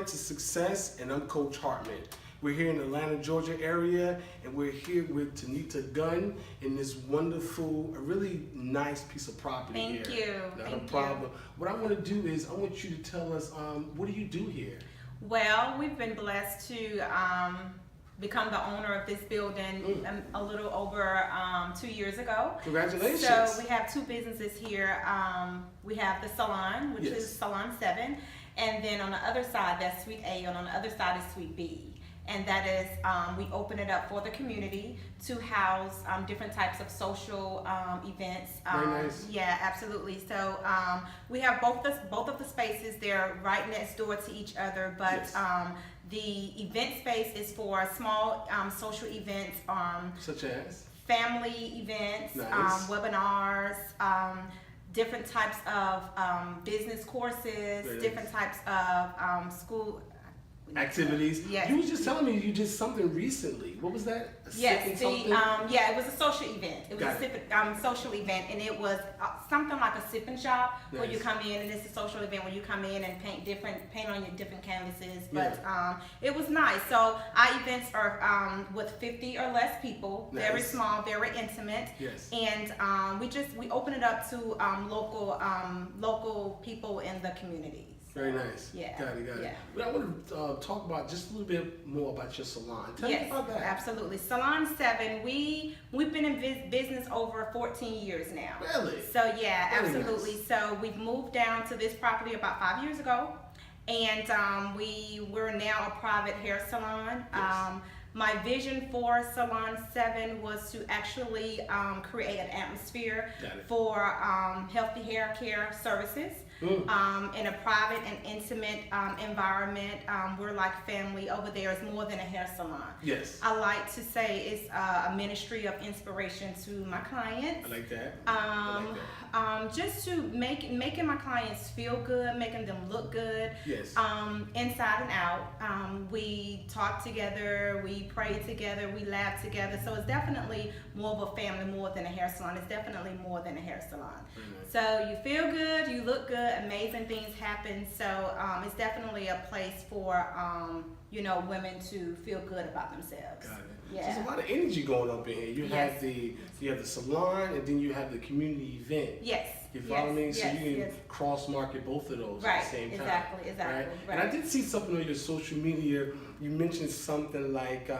Started to Success, and I'm Coach Hartman. We're here in the Atlanta, Georgia area, and we're here with Tanita Gunn in this wonderful, a really nice piece of property here. Thank you. Not a problem. What I want to do is I want you to tell us, what do you do here? Well, we've been blessed to become the owner of this building a little over 2 years ago. Congratulations. So we have two businesses here. We have the salon, which is Salon 7, and then on the other side, that's Suite A, and on the other side is Suite B. And that is, we open it up for the community to house different types of social events. Very nice. Yeah, absolutely. So we have both of the spaces. They're right next door to each other, but the event space is for small social events. Such as? Family events, nice. Webinars, different types of business courses, different types of school activities. Yes. You were just telling me you did something recently. What was that? Yes, it was a social event. It was a social event, and it was something like a sip and shop where you come in, and it's a social event where you come in and paint on your different canvases. But it was nice. So our events are with 50 or less people, very small, very intimate. Yes. And we open it up to local people in the community. Very nice. Yeah. Got it. Yeah. But I want to talk about just a little bit more about your salon. Tell me about that. Absolutely. Salon 7, we've been in business over 14 years now. Really? So yeah, Very absolutely. Nice. So we've moved down to this property about 5 years ago, and we're now a private hair salon. Yes. My vision for Salon 7 was to actually create an atmosphere for healthy hair care services in a private and intimate environment. We're like family over there. It's more than a hair salon. Yes. I like to say it's a ministry of inspiration to my clients. I like that. Just to making my clients feel good, making them look good. Yes. Inside and out. We talk together, we pray together, we laugh together. So it's definitely more of a family, more than a hair salon. It's definitely more than a hair salon. So you feel good, you look good, amazing things happen. So it's definitely a place for women to feel good about themselves. Got it. Yeah. So there's a lot of energy going up in here. You have the salon, and then you have the community event. Yes. You follow me? So you can cross market both of those at the same time. Exactly. Right? And I did see something on your social media. You mentioned something like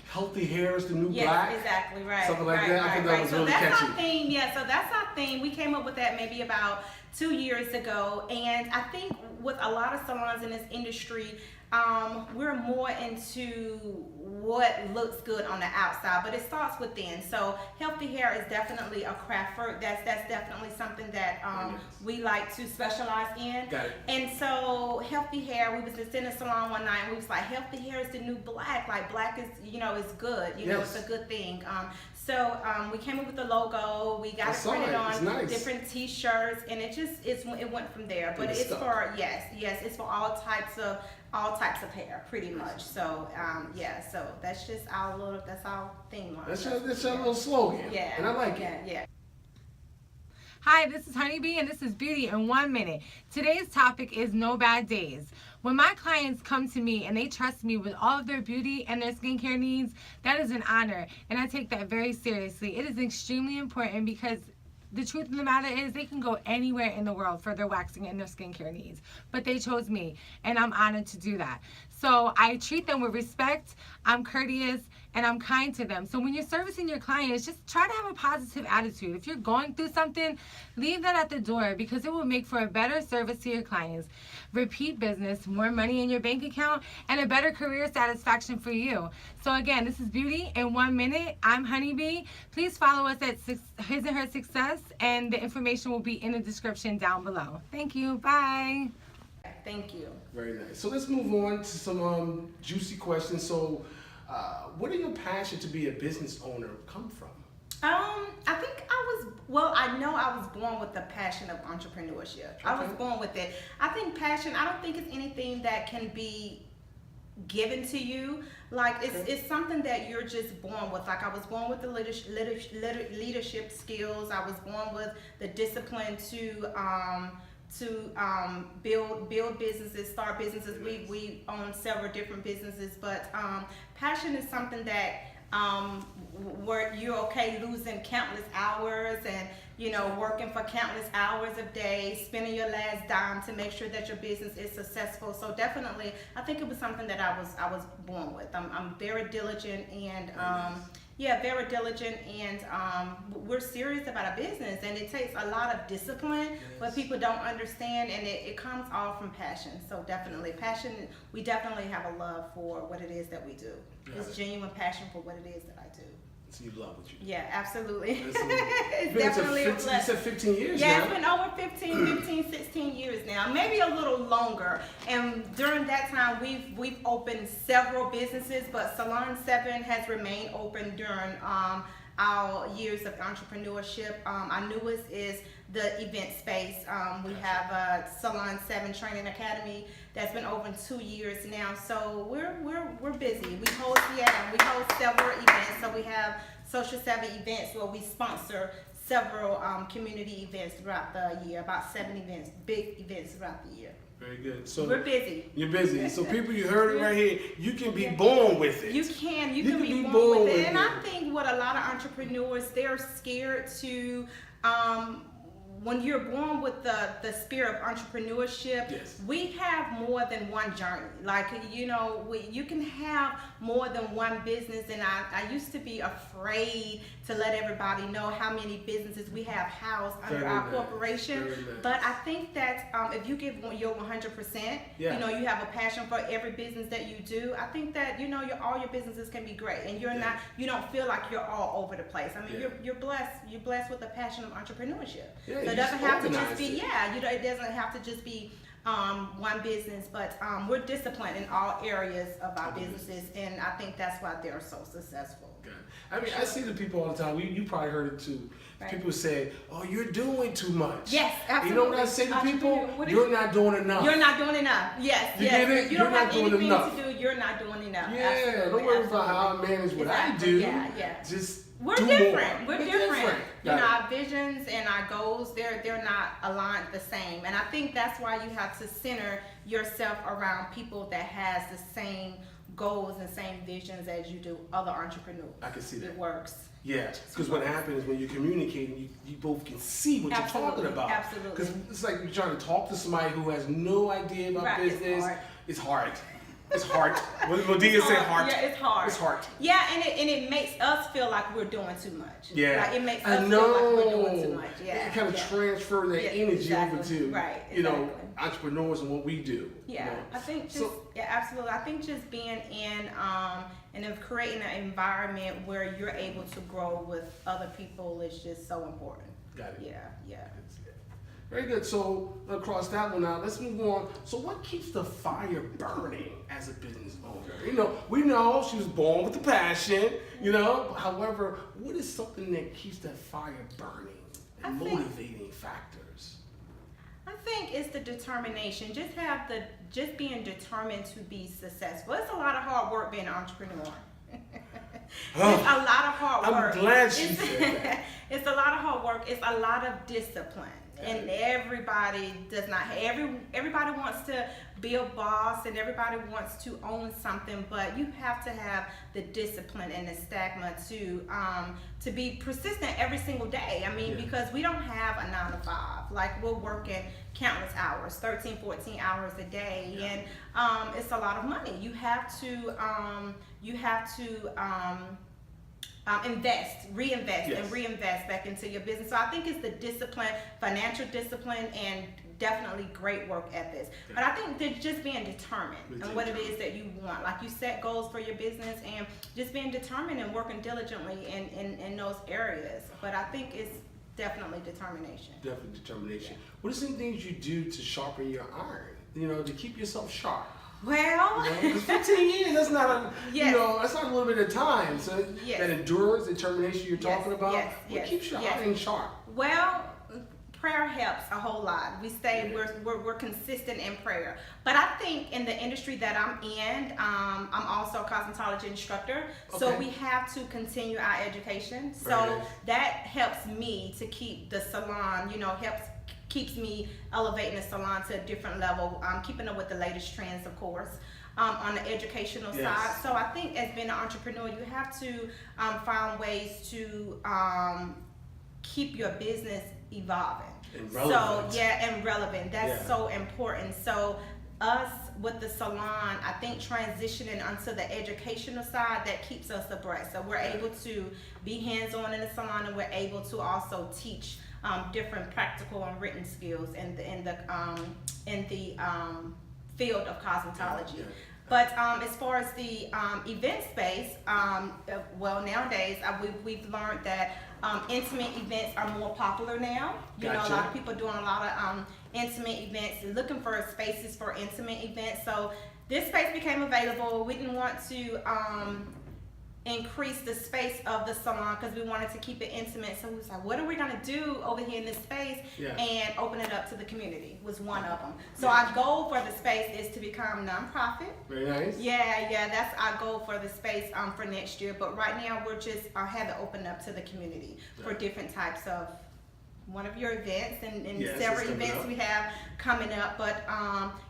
healthy hair is the new black. Yes, exactly, right. Something like that. I think that was really that's catchy. our thing. Yeah, so that's our thing. We came up with that maybe about 2 years ago, and I think with a lot of salons in this industry, we're more into what looks good on the outside, but it starts within. So healthy hair is definitely a craft. That's definitely something that we like to specialize in. Got it. And so healthy hair, we was just in a salon one night, and we was like, healthy hair is the new black. Like black is, is good. It's a good thing. So we came up with the logo. We got it printed on different T-shirts, and it went from there. But it's for it's for all types of hair, pretty much. So so that's just our thing. That's your little slogan. Yeah, and I like it. Yeah. Hi, this is Honeybee, and this is Beauty in 1 Minute. Today's topic is no bad days. When my clients come to me and they trust me with all of their beauty and their skincare needs, that is an honor, and I take that very seriously. It is extremely important because the truth of the matter is they can go anywhere in the world for their waxing and their skincare needs, but they chose me, and I'm honored to do that. So I treat them with respect, I'm courteous, and I'm kind to them. So when you're servicing your clients, just try to have a positive attitude. If you're going through something, leave that at the door because it will make for a better service to your clients, repeat business, more money in your bank account, and a better career satisfaction for you. So again, this is Beauty in 1 Minute. I'm Honeybee. Please follow us at His and Her Success, and the information will be in the description down below. Thank you. Bye. Thank you. Very nice. So let's move on to some juicy questions. So where did your passion to be a business owner come from? I think I know I was born with the passion of entrepreneurship. Okay. I was born with it. I think passion, I don't think it's anything that can be given to you. Like it's something that you're just born with. Like I was born with the leadership skills. I was born with the discipline to build businesses, start businesses. We own several different businesses, but passion is something that where you're okay losing countless hours and working for countless hours of day, spending your last dime to make sure that your business is successful. So definitely, I think it was something that I was born with. I'm very diligent and very diligent, and we're serious about our business, and it takes a lot of discipline, but people don't understand, and it comes all from passion. So definitely passion, we definitely have a love for what it is that we do. It's genuine passion for what it is that I do. So you love what you do. Yeah, absolutely. It's definitely you said 15 years now. Yeah, it's been over 15, 16 years now, maybe a little longer. And during that time, we've opened several businesses, but Salon 7 has remained open during our years of entrepreneurship. Our newest is the event space. We have a Salon 7 Training Academy that's been open 2 years now. So we're busy. We host several events. So we have Social 7 events where we sponsor several community events throughout the year, about 7 events, big events throughout the year. Very good. So we're busy. You're busy. So people, you heard it right here. You can be born with it. You can be born with it. And I think what a lot of entrepreneurs, they're scared to when you're born with the spirit of entrepreneurship, we have more than one journey. Like, you can have more than one business, and I used to be afraid to let everybody know how many businesses we have housed under our corporation. But I think that if you give your 100%, you have a passion for every business that you do, I think that, all your businesses can be great, and you don't feel like you're all over the place. I mean, you're blessed with the passion of entrepreneurship. So it doesn't have to just be, it doesn't have to just be one business, but we're disciplined in all areas of our businesses, and I think that's why they're so successful. Good. I mean, I see the people all the time. You probably heard it too. Right. People say, "Oh, you're doing too much." Yes, absolutely. You know what I say to people? You're not doing enough. You're not doing enough. Yes, you get it? You don't have doing anything enough to do. You're not doing enough. Yeah, absolutely, don't worry about how I manage what I do. Just we're do different. More. We're different. Our visions and our goals, they're not aligned the same. And I think that's why you have to center yourself around people that has the same goals and same visions as you do other entrepreneurs. I can see that. It works. Yeah, because what happens when you're communicating, you both can see what you're talking about. Absolutely. Because it's like you're trying to talk to somebody who has no idea about business. It's hard. It's hard. What do you say? Hard. Yeah, it's hard. It's hard. Yeah, and it makes us feel like we're doing too much. Yeah. Like it makes us feel like we're doing too much. Yeah. You kind of transfer that energy over to entrepreneurs and what we do. Yeah. I think absolutely. I think just being in and creating an environment where you're able to grow with other people is just so important. Got it. Yeah. Very good. So across that one now, let's move on. So what keeps the fire burning as a business owner? We know she was born with the passion, However, what is something that keeps that fire burning and motivating factors? I think it's the determination. Just being determined to be successful. It's a lot of hard work being an entrepreneur. It's a lot of hard work. I'm glad she said that. It's a lot of hard work. It's a lot of discipline. And everybody does not. Everybody wants to be a boss, and everybody wants to own something, but you have to have the discipline and the stamina to be persistent every single day. I mean, because we don't have a 9 to 5. Like, we're working countless hours, 13, 14 hours a day, and it's a lot of money. You have to reinvest back into your business. So I think it's the discipline, financial discipline, and definitely great work ethics. But I think that just being determined on what it is that you want. Like, you set goals for your business and just being determined and working diligently in those areas. But I think it's definitely determination. Definitely determination. Yeah. What are some things you do to sharpen your iron? To keep yourself sharp? Well, 15 years, that's not that's not a little bit of time. So that endurance, determination you're talking about, what keeps your iron sharp? Well, prayer helps a whole lot. We say we're consistent in prayer. But I think in the industry that I'm in, I'm also a cosmetology instructor. Okay. So we have to continue our education. So that helps me to keep the salon, helps keeps me elevating the salon to a different level, keeping up with the latest trends, of course. On the educational side. So I think as being an entrepreneur, you have to find ways to keep your business evolving. And relevant. So and relevant. That's so important. So us with the salon, I think transitioning onto the educational side, that keeps us abreast. So we're able to be hands-on in the salon, and we're able to also teach different practical and written skills in the field of cosmetology. But as far as the event space, well, nowadays we've learned that intimate events are more popular now. You know, a lot of people are doing a lot of intimate events, looking for spaces for intimate events. So this space became available. We didn't want to increase the space of the salon because we wanted to keep it intimate. So we was like, what are we gonna do over here in this space? And open it up to the community was one of them. So our goal for the space is to become nonprofit. Very nice. Yeah, that's our goal for the space for next year. But right now we're just have it open up to the community for different types of one of your events and several events we have coming up, but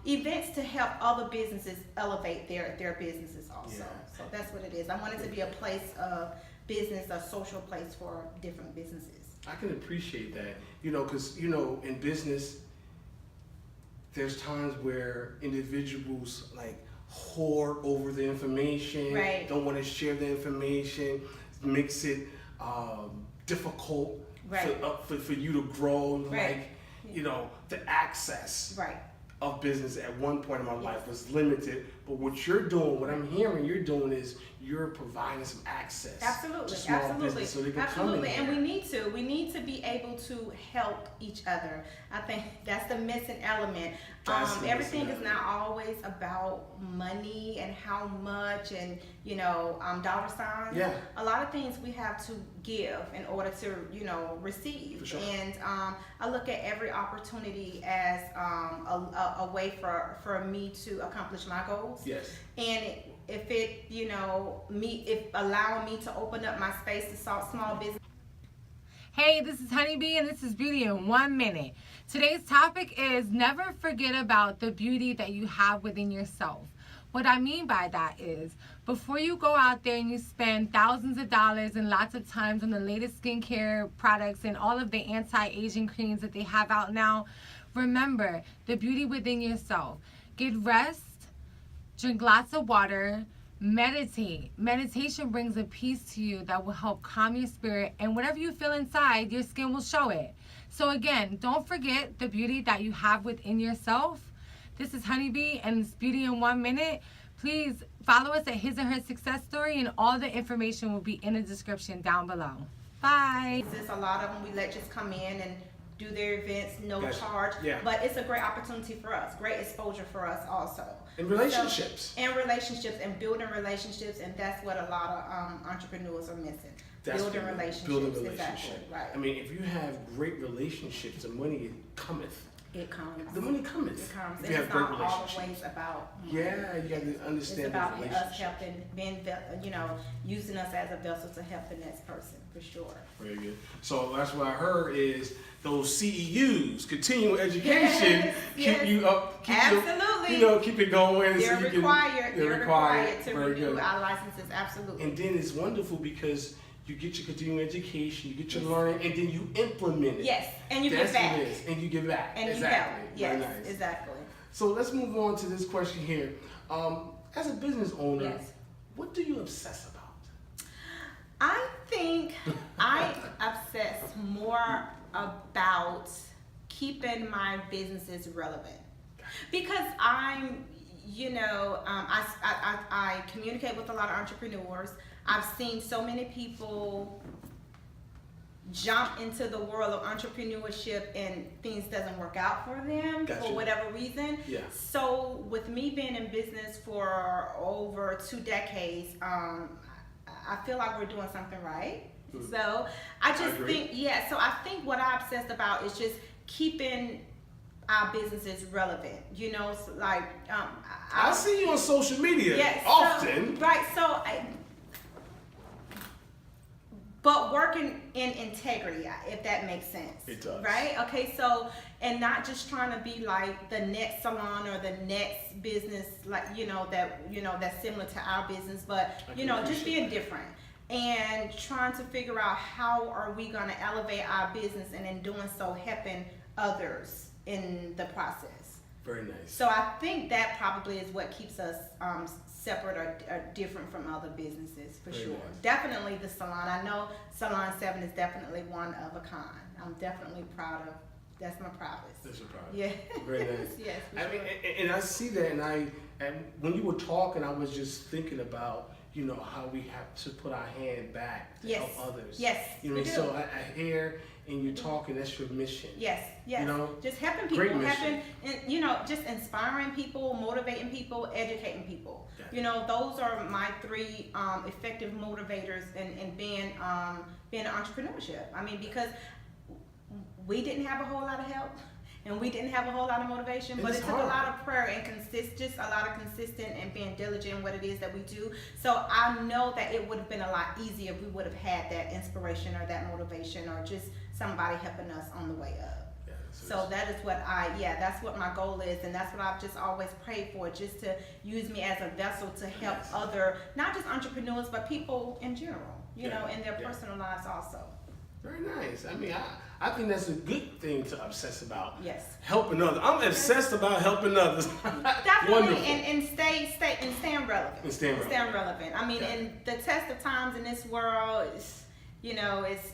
events to help other businesses elevate their businesses also. So that's what it is. I want it to be a place of business, a social place for different businesses. I can appreciate that, because in business, there's times where individuals like hoard over the information, don't want to share the information, makes it difficult for you to grow, the access of business at one point in my life was limited. But what you're doing, what I'm hearing you're doing is you're providing some access to small business so they can come in there. And we need to be able to help each other. I think that's the missing element. Everything is not always about money and how much and dollar signs. A lot of things we have to give in order to receive. For sure. And I look at every opportunity as a way for me to accomplish my goals. Yes. And if allowing me to open up my space to small business. Hey, this is Honeybee and this is Beauty in 1 Minute. Today's topic is never forget about the beauty that you have within yourself. What I mean by that is, before you go out there and you spend thousands of dollars and lots of times on the latest skincare products and all of the anti-aging creams that they have out now, remember the beauty within yourself. Get rest, drink lots of water, meditate. Meditation brings a peace to you that will help calm your spirit, and whatever you feel inside, your skin will show it. So again, don't forget the beauty that you have within yourself. This is Honeybee and it's Beauty in 1 Minute. Please follow us at His and Her Success Story, and all the information will be in the description down below. Bye. There's a lot of them we let just come in and do their events, no charge. But it's a great opportunity for us, great exposure for us also. And relationships. And building relationships, and that's what a lot of entrepreneurs are missing. Building relationships. Exactly. Right. I mean, if you have great relationships, the money cometh. It comes. The money cometh. It comes. If you have great not relationships. Always about money. Yeah, you got to understand it's about the relationship. us helping, using us as a vessel to help the next person, for sure. Very good. So that's what I heard is those CEUs, continuing education, keep you up. Absolutely. Keep it going. They're required. They're required to Very renew good. our licenses. Absolutely. And then it's wonderful because you get your continuing education, you get your learning, and then you implement it. Yes, and you give back. What it is. And you give back. And exactly. you help. Yes, Very nice. exactly. So let's move on to this question here. As a business owner, what do you obsess about? I think I obsess more about keeping my businesses relevant, because I'm, I communicate with a lot of entrepreneurs. I've seen so many people jump into the world of entrepreneurship and things doesn't work out for them for whatever reason. So with me being in business for over 2 decades, I feel like we're doing something right. So I just think, so I think what I obsessed about is just keeping our businesses relevant, so like I see you on social media often. but working in integrity, if that makes sense. It does. Right? Okay, so, and not just trying to be like the next salon or the next business, like, that's similar to our business, but, just being different. And trying to figure out how are we going to elevate our business, and in doing so, helping others in the process. Very nice. So I think that probably is what keeps us separate or different from other businesses, for sure. Nice. Definitely the salon. I know Salon 7 is definitely one of a kind. I'm definitely proud of. That's my proudest. That's your proudest. Yeah. Very nice. Yes. For I sure. mean, and I see that, and when you were talking, I was just thinking about, how we have to put our hand back to help others. Yes. We do. So I hear, and you're talking, that's your mission. Yes. Just helping people, great mission. and just inspiring people, motivating people, educating people. Those are my three effective motivators in being entrepreneurship. I mean, because we didn't have a whole lot of help, and we didn't have a whole lot of motivation, but it took a lot of prayer and just a lot of consistent and being diligent in what it is that we do. So I know that it would have been a lot easier if we would have had that inspiration or that motivation, or just somebody helping us on the way up. Yeah, so that is what that's what my goal is, and that's what I've just always prayed for, just to use me as a vessel to help other, not just entrepreneurs, but people in general, in their personal lives also. Very nice. I mean, I think that's a good thing to obsess about. Yes. Helping others. I'm obsessed about helping others. Definitely, and staying relevant. And staying relevant. I mean, in the test of times in this world, it's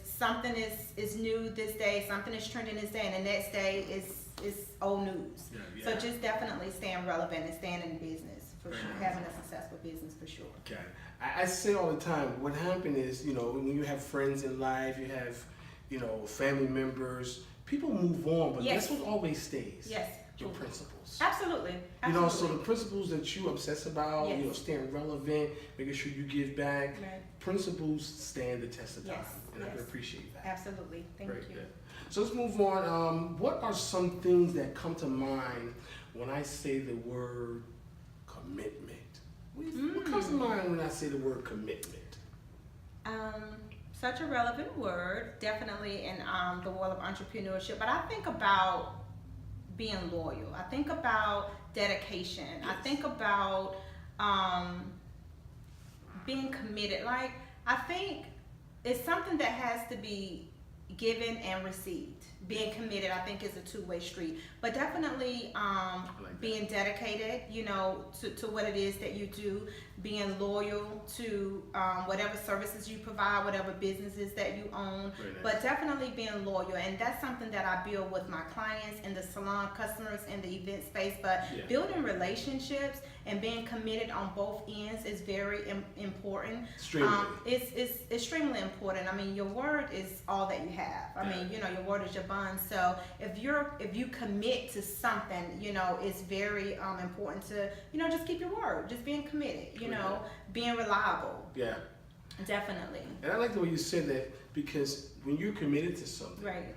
something is new this day, something is trending this day, and the next day is old news. Yeah. So just definitely staying relevant and staying in business, for sure. Having a successful business, for sure. Okay. I say all the time, what happened is, when you have friends in life, you have, family members, people move on, but that's what always stays. Yes. Your principles. Absolutely. So the principles that you obsess about, staying relevant, making sure you give back, principles stand the test of time. And I can appreciate that. Absolutely. Thank you. Good. So let's move on. What are some things that come to mind when I say the word commitment? What comes to mind when I say the word commitment? Such a relevant word, definitely in the world of entrepreneurship. But I think about being loyal. I think about dedication. Yes. I think about being committed. Like, I think it's something that has to be given and received. Being committed, I think, is a two-way street. But definitely being dedicated, to what it is that you do, being loyal to whatever services you provide, whatever businesses that you own. Nice. But definitely being loyal. And that's something that I build with my clients and the salon customers in the event space. But building relationships and being committed on both ends is very important. It's extremely important. I mean, your word is all that you have. I mean, your word is your bond. So if you commit to something, it's very important to, just keep your word. Just being committed, being reliable. Yeah. Definitely. And I like the way you said that, because when you're committed to something, right,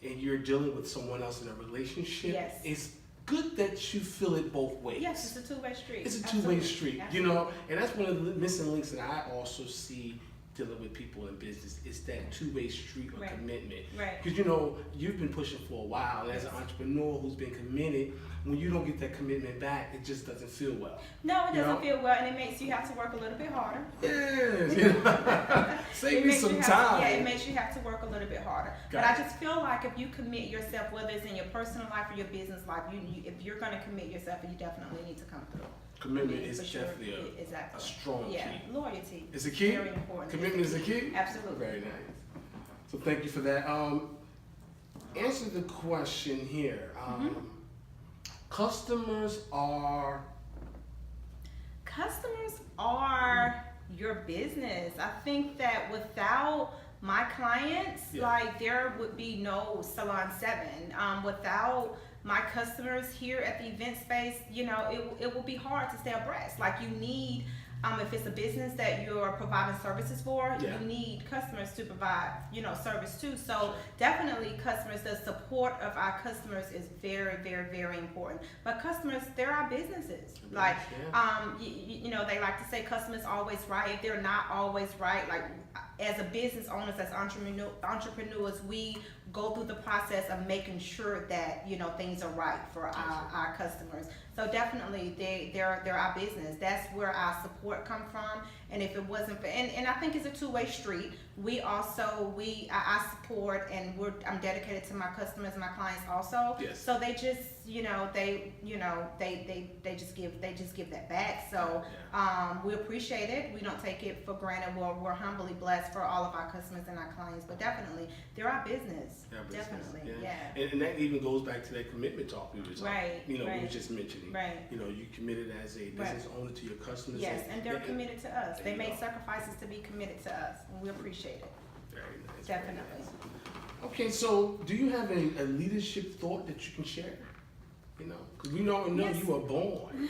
and you're dealing with someone else in a relationship, it's good that you feel it both ways. Yes, it's a two-way street. It's a two-way street, and that's one of the missing links that I also see dealing with people in business. It's that two-way street or commitment. Right. Because you've been pushing for a while, and as an entrepreneur who's been committed, when you don't get that commitment back, it just doesn't feel well. No, it doesn't feel well, and it makes you have to work a little bit harder. Yes. Save me some time. It makes you have to work a little bit harder. But I just feel like if you commit yourself, whether it's in your personal life or your business life, if you're going to commit yourself, you definitely need to come through. Commitment is definitely a strong key. Loyalty. Is a key? Very important. Commitment is a key? Absolutely. Very nice. So thank you for that. Answer the question here. Customers are your business. I think that without my clients, there would be no Salon 7. Without my customers here at the event space, it will be hard to stay abreast. Like, you need, if it's a business that you're providing services for, you need customers to provide, service to. So definitely customers, the support of our customers is very, very, very important. But customers, they're our businesses. Like, they like to say customers always right. If they're not always right, like, as a business owners, as entrepreneurs, we go through the process of making sure that, you know, things are right for our customers. So definitely they're our business. That's where our support come from. And if it wasn't for, and I think it's a two-way street. We also, I support, and I'm dedicated to my customers and my clients also. Yes. So they just, they just give that back. So we appreciate it. We don't take it for granted. We're humbly blessed for all of our customers and our clients. But definitely, they're our business. Definitely, yeah. And that even goes back to that commitment talk we were talking. Right. We were just mentioning. Right. You committed as a business owner to your customers. Yes, and they're committed to us. They made go. sacrifices to be committed to us, and we appreciate it. Very nice. Definitely. Very nice. Okay, so do you have a leadership thought that you can share? Because we know Yes. you were born.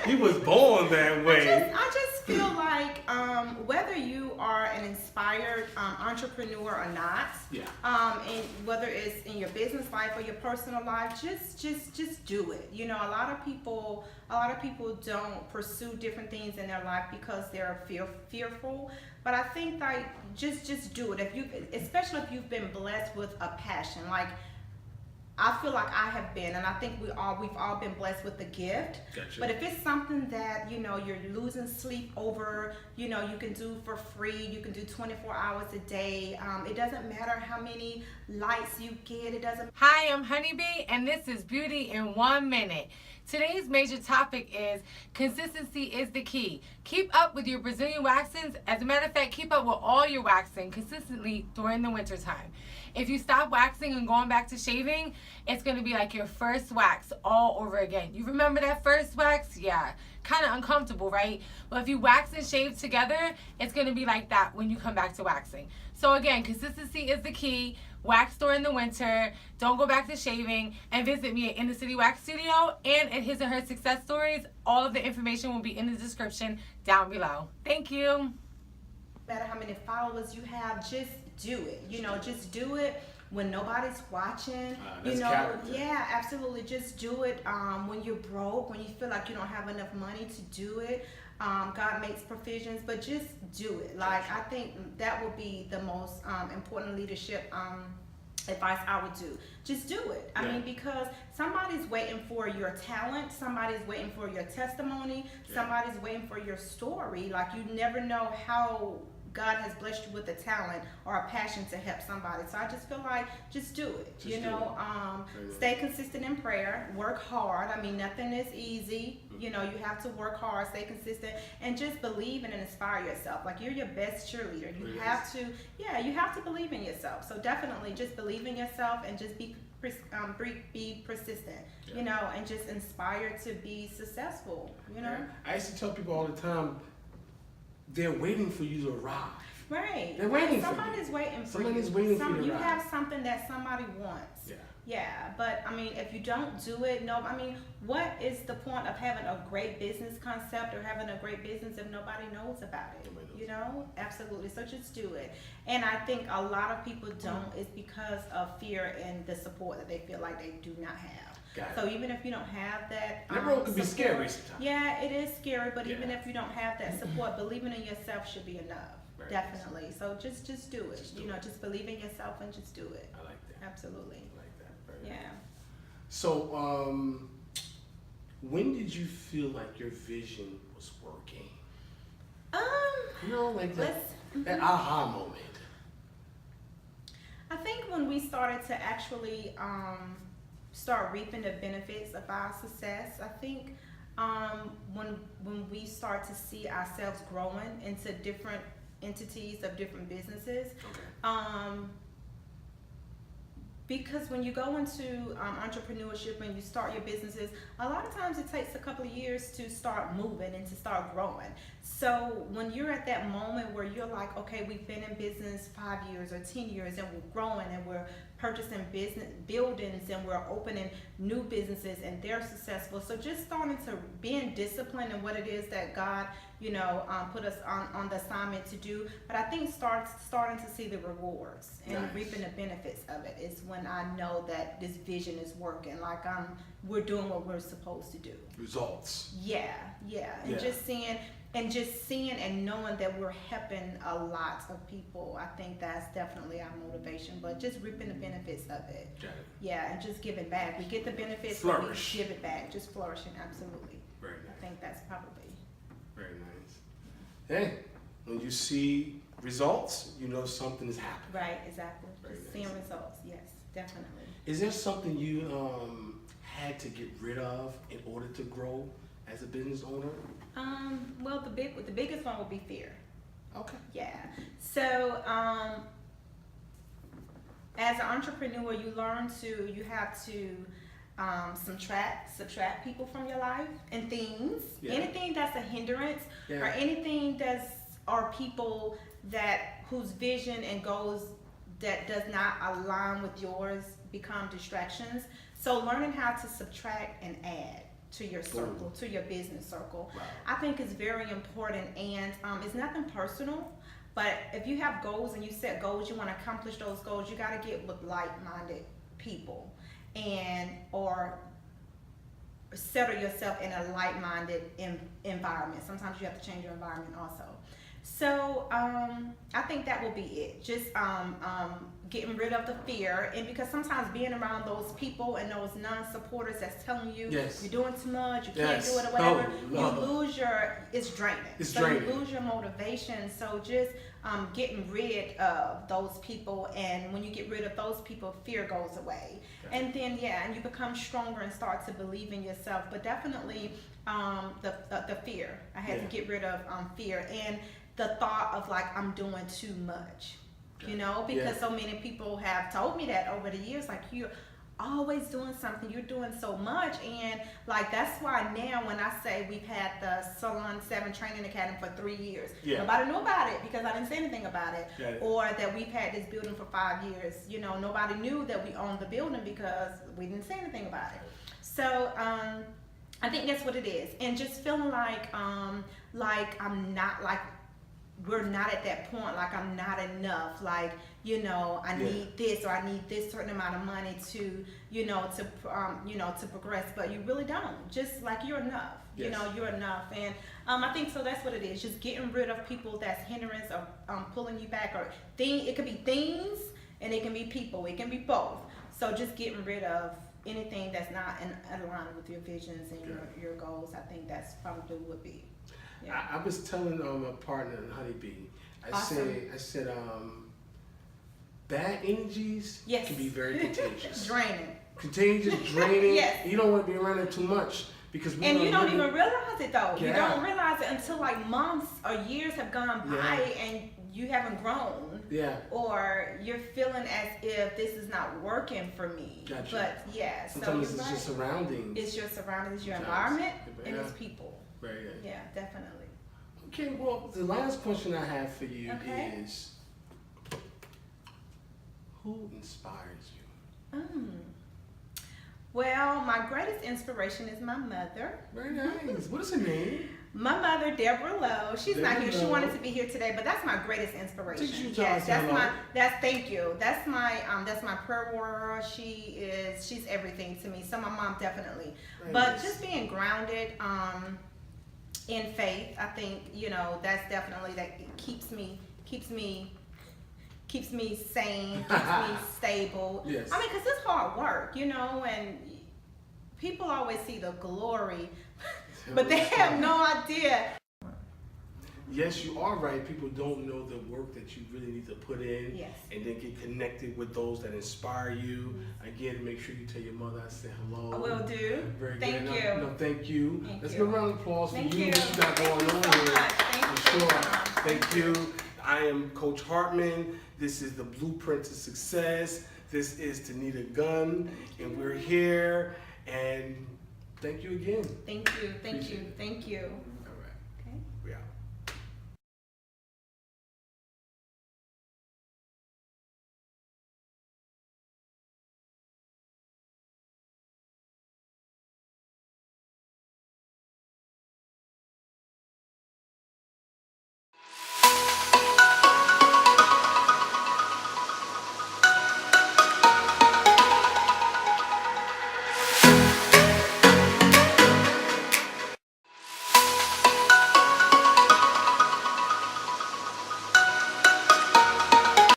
You was born that way. I just feel like whether you are an inspired entrepreneur or not, and whether it's in your business life or your personal life, just do it. A lot of people don't pursue different things in their life because they're fearful. But I think like just do it. Especially if you've been blessed with a passion, like I feel like I have been, and I think we've all been blessed with the gift. Gotcha. But if it's something that you're losing sleep over, you can do for free. You can do 24 hours a day. It doesn't matter how many likes you get. It doesn't. Hi, I'm Honeybee, and this is Beauty in 1 Minute. Today's major topic is consistency is the key. Keep up with your Brazilian waxings. As a matter of fact, keep up with all your waxing consistently during the winter time. If you stop waxing and going back to shaving, it's going to be like your first wax all over again. You remember that first wax? Yeah. Kind of uncomfortable, right? But if you wax and shave together, it's going to be like that when you come back to waxing. So again, consistency is the key. Wax during the winter. Don't go back to shaving. And visit me at In the City Wax Studio and at His and Her Success Stories. All of the information will be in the description down below. Thank you. No matter how many followers you have, just do it. Just do it when nobody's watching. That's character. Yeah, absolutely. Just do it when you're broke, when you feel like you don't have enough money to do it. God makes provisions, but just do it. Like, I think that would be the most important leadership advice I would do. Just do it. I mean, because somebody's waiting for your talent, somebody's waiting for your testimony, somebody's waiting for your story. Like, you never know how God has blessed you with a talent or a passion to help somebody. So I just feel like just do it. Stay consistent in prayer, work hard. I mean, nothing is easy. You have to work hard, stay consistent, and just believe in and inspire yourself. Like, you're your best cheerleader. You have to believe in yourself. So definitely just believe in yourself and just be persistent, and just inspired to be successful, I used to tell people all the time, they're waiting for you to arrive. Right. They're waiting Somebody's for you. waiting for Somebody's you. waiting for you to You arrive. have something that somebody wants. Yeah, but I mean, if you don't do it, what is the point of having a great business concept or having a great business if nobody knows about it? Absolutely. So just do it. And I think a lot of people don't is because of fear and the support that they feel like they do not have. So even if you don't have that, that role can be scary sometimes. Yeah, it is scary. But even if you don't have that support, believing in yourself should be enough. Very definitely. Nice. So just do it. Just believe in yourself and just do it. I like that. Absolutely. I like that. Very nice. So when did you feel like your vision was working? That aha moment. I think when we started to actually start reaping the benefits of our success. I think when we start to see ourselves growing into different entities of different businesses. Because when you go into entrepreneurship and you start your businesses, a lot of times it takes a couple of years to start moving and to start growing. So when you're at that moment where you're like, okay, we've been in business 5 years or 10 years and we're growing and we're purchasing business buildings and we're opening new businesses and they're successful. So just starting to being disciplined in what it is that God, put us on the assignment to do. But I think starting to see the rewards and reaping the benefits of it is when I know that this vision is working. Like I'm we're doing what we're supposed to do. Results. Yeah. And Yeah. just seeing and knowing that we're helping a lot of people. I think that's definitely our motivation. But just reaping the benefits of it. Got it. Yeah, and just giving back. We get the benefits, Flourish. but we give it back. Just flourishing, absolutely. Very nice. I think that's probably. Very nice. Hey, when you see results, you know something is happening. Right, exactly. Very Just nice. seeing results, yes, definitely. Is there something you had to get rid of in order to grow as a business owner? Well, the biggest one would be fear. Okay. Yeah. So, as an entrepreneur, you have to subtract people from your life and things. Yeah. Anything that's a hindrance, Yeah. or anything are people whose vision and goals that does not align with yours become distractions. So learning how to subtract and add to your circle, to your business circle, Wow. I think is very important. And it's nothing personal, but if you have goals and you set goals, you want to accomplish those goals, you got to get with like-minded people or settle yourself in a like-minded environment. Sometimes you have to change your environment also. So I think that will be it. Just getting rid of the fear, and because sometimes being around those people and those non-supporters that's telling you Yes. you're doing too much, you Yes. can't do it or whatever, No. you lose it's draining. It's so draining. you lose your motivation. So just getting rid of those people, and when you get rid of those people, fear goes away. Okay. And then and you become stronger and start to believe in yourself. But definitely the fear. I had to get rid of fear and the thought of like I'm doing too much. You know, because so many people have told me that over the years, like you're always doing something, you're doing so much. And like that's why now when I say we've had the Salon 7 Training Academy for 3 years, nobody knew about it because I didn't say anything about it. Or that we've had this building for 5 years, you know, nobody knew that we owned the building because we didn't say anything about it. So I think that's what it is. And just feeling like I'm not like, we're not at that point, like I'm not enough, like, you know, I need this, or I need this certain amount of money to, to progress, but you really don't. Just like you're enough, you know, you're enough. And I think so that's what it is, just getting rid of people that's hindrance or pulling you back, or it could be things and it can be people, it can be both. So just getting rid of anything that's not in alignment with your visions and your goals, I think that's probably would be. Yeah. I was telling my partner in Honeybee, I said, bad energies can be very contagious. Draining. Contagious, draining. Yes. You don't want to be around it too much because you don't even realize it though. Yeah. You don't realize it until like months or years have gone by and you haven't grown. Yeah. Or you're feeling as if this is not working for me. Gotcha. But sometimes so it's your surroundings. It's your surroundings, your environment, and it's people. Very good. Yeah, definitely. Okay, well, the last question I have for you is, who inspires you? Well, my greatest inspiration is my mother. Very nice. What is her name? My mother, Deborah Lowe. She's not here. She Lowe. wanted to be here today, but that's my greatest inspiration. Yes, thank you. That's my prayer warrior. She's everything to me. So my mom definitely. But just being grounded in faith, I think, you know, that's definitely keeps me sane, keeps me stable. Yes. I mean, because it's hard work, you know, and people always see the glory, but they have no idea. Yes, you are right. People don't know the work that you really need to put in, and then get connected with those that inspire you. Again, make sure you tell your mother I said hello. I will do. Very Thank good. you. No, thank you. Let's give a round of applause for you. Thank What you got going on here. Thank you so much. Thank you. I am Coach Hartman. This is the Blueprint to Success. This is Tanita Gunn, and we're here. And thank you again. Thank you. Appreciate it. Thank you. All right. Okay. We out.